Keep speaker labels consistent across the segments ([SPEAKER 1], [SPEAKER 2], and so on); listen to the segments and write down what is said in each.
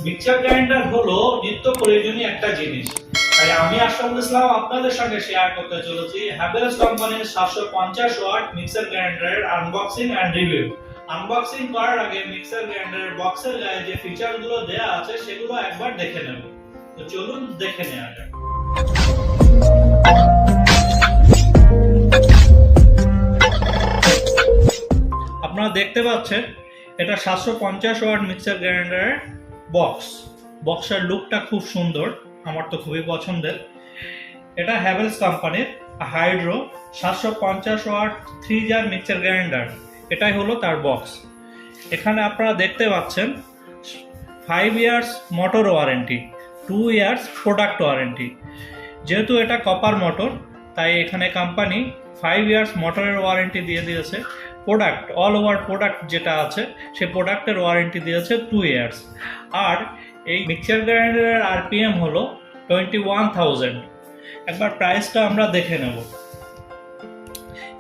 [SPEAKER 1] Mixer grinder হলো নিত্য প্রয়োজনীয় একটা জিনিস, তাই আমি আশরাফুল ইসলাম আপনাদের সঙ্গে শেয়ার করতে চলেছি হ্যাভেলস কোম্পানির 750 ওয়াট মিক্সার গ্রাইন্ডারের আনবক্সিং এন্ড রিভিউ। আনবক্সিং করার আগে মিক্সার গ্রাইন্ডারের বক্সের গায়ে যে ফিচারগুলো দেয়া আছে সেগুলো একবার দেখে নেব। তো চলুন দেখে নেওয়া যাক। আপনারা দেখতে পাচ্ছেন এটা 750 ওয়াট মিক্সার গ্রাইন্ডারের বক্সের লুকটা খুব সুন্দর, আমার তো খুবই পছন্দের। এটা হ্যাভেলস কোম্পানির Hydro 750 watt 3 jar mixer grinder, এটাই হলো তার বক্স। এখানে আপনারা দেখতে পাচ্ছেন 5 years motor warranty, 2 years product warranty. যেহেতু এটা কপার মোটর, তাই এখানে কোম্পানি 5 ইয়ার্স মোটরের ওয়ারেন্টি দিয়ে দিয়েছে। প্রোডাক্ট অল ওভার প্রোডাক্ট যেটা আছে সে প্রোডাক্টের ওয়ারেন্টি দিয়েছে 2 ইয়ার্স। আর এই মিক্সার গ্রাইন্ডারের আরপিএম হলো 21,000। একবার প্রাইসটা আমরা দেখে নেব।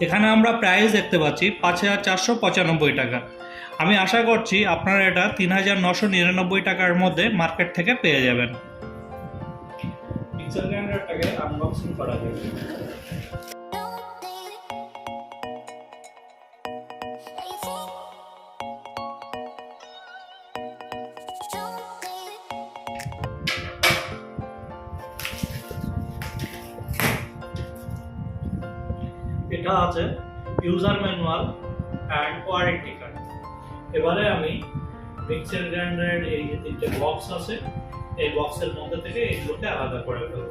[SPEAKER 1] এখানে আমরা প্রাইস দেখতে পাচ্ছি 5,495 টাকা। আমি আশা করছি আপনারা এটা 3,999 টাকার মধ্যে মার্কেট থেকে পেয়ে যাবেন। মিক্সার গ্রাইন্ডারটাকে আনবক্সিং করা যাবে। এটা আছে user manual and warranty card. এবারে আমি মিক্সার গ্রাইন্ডারের এই যে 3টে বক্স আছে, এই বক্সের মধ্যে থেকে এইগুলোকে আলাদা করে ফেলব।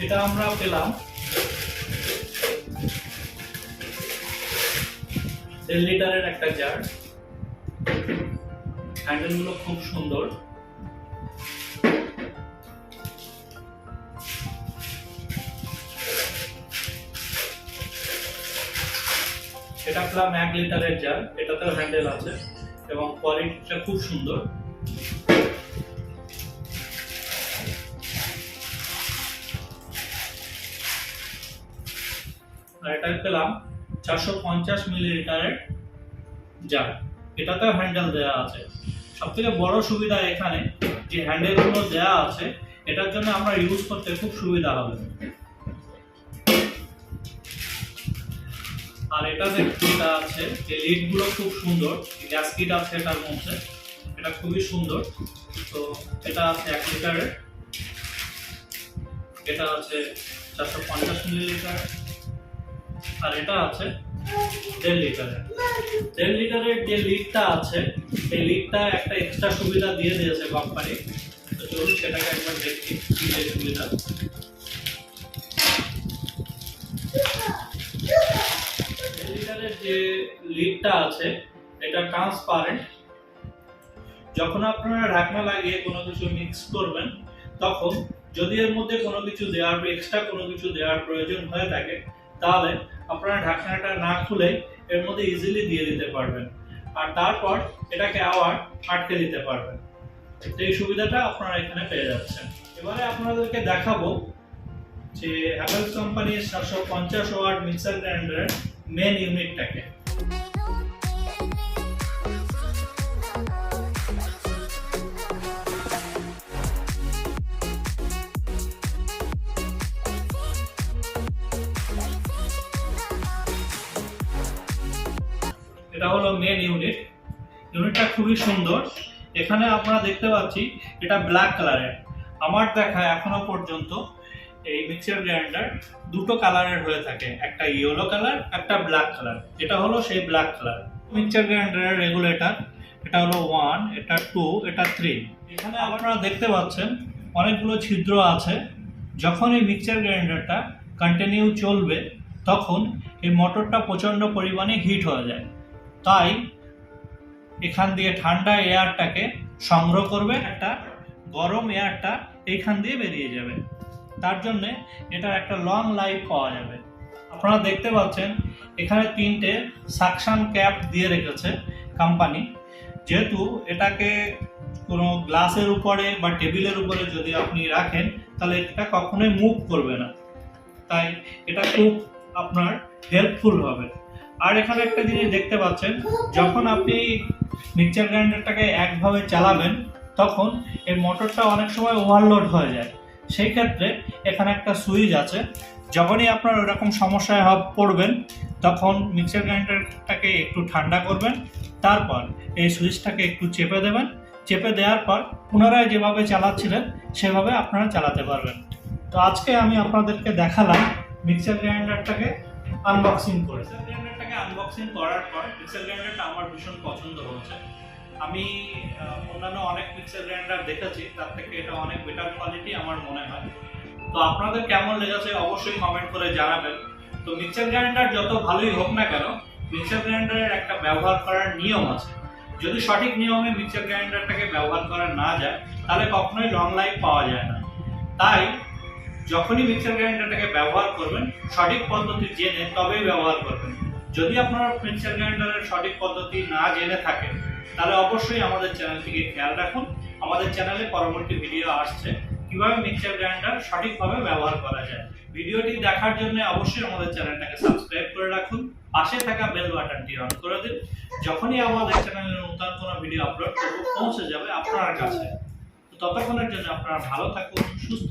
[SPEAKER 1] এটা আমরা পেলাম 1.5 লিটারের একটা জার। হ্যান্ডেলগুলো খুব সুন্দর। এটা পেলাম 1 লিটারের জার, এটাতেও হ্যান্ডেল আছে এবং কোয়ালিটিটা খুব সুন্দর। আর এটা পেলাম 450 মিলিলিটারের জার, এটাতেও হ্যান্ডেল দেওয়া আছে। সবথেকে বড় সুবিধা এখানে যে হ্যান্ডেলগুলো দেওয়া আছে, এটার জন্য আমরা ইউজ করতে খুব সুবিধা হবে। আর এটা যেটা আছে যে লিডগুলো খুব সুন্দর, গ্যাসকিট আছে এটার মধ্যে, এটা খুবই সুন্দর। তো এটা আছে 1 লিটারের, এটা আছে 450 মিলিলিটার, আর এটা আছে 1.5 লিটারের। 1.5 লিটারের যে লিডটা আছে, এই লিডটা একটা এক্সট্রা সুবিধা দিয়ে দিয়েছে কোম্পানি। তো চলুন সেটাকে একবার দেখি কি যে সুবিধা। 1.5 লিটারের যে লিডটা আছে এটা ট্রান্সপারেন্ট। যখন আপনারা ঢাকনা লাগিয়ে কোনো কিছু মিক্স করবেন, তখন যদি এর মধ্যে কোনো কিছু দেওয়ার এক্সট্রা কোনো কিছু দেওয়ার প্রয়োজন হয়ে থাকে, তাহলে আপনারা ঢাকনাটা না খুলে এর মধ্যে ইজিলি দিয়ে দিতে পারবেন, আর তারপর এটাকে আবার আটকে দিতে পারবেন। এই সুবিধাটা আপনারা এখানে পেয়ে যাচ্ছেন। এবারে আপনাদেরকে দেখাবো যে হ্যাভেলস কোম্পানির 750 ওয়াট মিক্সার গ্রাইন্ডারের মেন ইউনিটটাকে। এটা হলো মেন ইউনিট। ইউনিটটা খুবই সুন্দর। এখানে আপনারা দেখতে পাচ্ছি এটা ব্ল্যাক কালারের। আমার দেখা এখনো পর্যন্ত এই মিক্সার গ্রাইন্ডার দুটো কালারের হয়ে থাকে, একটা ইয়েলো কালার, একটা ব্ল্যাক কালার। এটা হলো সেই ব্ল্যাক কালার। মিক্সার গ্রাইন্ডারের রেগুলেটর, এটা হলো 1, এটা 2, এটা 3। এখানে আপনারা দেখতে পাচ্ছেন অনেকগুলো ছিদ্র আছে। যখন এই মিক্সার গ্রাইন্ডারটা কন্টিনিউ চলবে, তখন এই মোটরটা প্রচণ্ড পরিমাণে হিট হয়ে যায়। তাই এখান দিয়ে ঠান্ডা এয়ারটাকে সংগ্রহ করবে, একটা গরম এয়ারটা এইখান দিয়ে বেরিয়ে যাবে। তার জন্যে এটার একটা লং লাইফ পাওয়া যাবে। আপনারা দেখতে পাচ্ছেন এখানে 3টে সাকশন ক্যাপ দিয়ে রেখেছে কোম্পানি। যেহেতু এটাকে কোনো গ্লাসের উপরে বা টেবিলের উপরে যদি আপনি রাখেন তাহলে এটা কখনোই মুভ করবে না, তাই এটা খুব আপনার হেল্পফুল হবে। আর এখানে একটা জিনিস দেখতে পাচ্ছেন, যখন আপনি মিক্সচার গ্রাইন্ডারটাকে একভাবে চালাবেন তখন এই মোটরটা অনেক সময় ওভারলোড হয়ে যায়। সেই ক্ষেত্রে এখানে একটা সুইচ আছে, যখনই আপনার ওরকম সমস্যায় পড়বেন তখন মিক্সচার গ্রাইন্ডারটাকে একটু ঠান্ডা করবেন, তারপর এই সুইচটাকে একটু চেপে দেবেন। চেপে দেওয়ার পর পুনরায় যেভাবে চালাচ্ছিলেন সেভাবে আপনারা চালাতে পারবেন। তো আজকে আমি আপনাদেরকে দেখালাম মিক্সচার গ্রাইন্ডারটাকে আনবক্সিং করে। মিক্সচার গ্রাইন্ডারটাকে আনবক্সিং করার পর মিক্সচার গ্রাইন্ডারটা আমার ভীষণ পছন্দ হয়েছে। আমি অন্যান্য অনেক মিক্সচার গ্রাইন্ডার দেখেছি, তার থেকে এটা অনেক বেটার কোয়ালিটি আমার মনে হয়। তো আপনাদের কেমন লেগেছে অবশ্যই কমেন্ট করে জানাবেন। তো মিক্সচার গ্রাইন্ডার যত ভালোই হোক না কেন, মিক্সচার গ্রাইন্ডারের একটা ব্যবহার করার নিয়ম আছে। যদি সঠিক নিয়মে মিক্সচার গ্রাইন্ডারটাকে ব্যবহার করা না যায় তাহলে কখনোই লং লাইফ পাওয়া যায় না। তাই যখনই মিক্সচার গ্রাইন্ডারটাকে ব্যবহার করবেন সঠিক পদ্ধতি জেনে তবেই ব্যবহার করবেন। যদি আপনারা মিক্সচার গ্রাইন্ডারের সঠিক পদ্ধতি না জেনে থাকেন তাহলে অবশ্যই আমাদের চ্যানেলটিকে খেয়াল রাখুন। আমাদের চ্যানেলে পরবর্তী ভিডিও আসছে কিভাবে মিক্সচার গ্রাইন্ডার সঠিকভাবে ব্যবহার করা যায়। ভিডিওটি দেখার জন্য অবশ্যই আমাদের চ্যানেলটাকে সাবস্ক্রাইব করে রাখুন, পাশে থাকা বেল বাটনটি অন করে দিন। যখনই আমাদের চ্যানেলে নতুন কোনো ভিডিও আপলোড করব পৌঁছে যাবে আপনার কাছে। ততক্ষণের জন্য আপনারা ভালো থাকুন, সুস্থ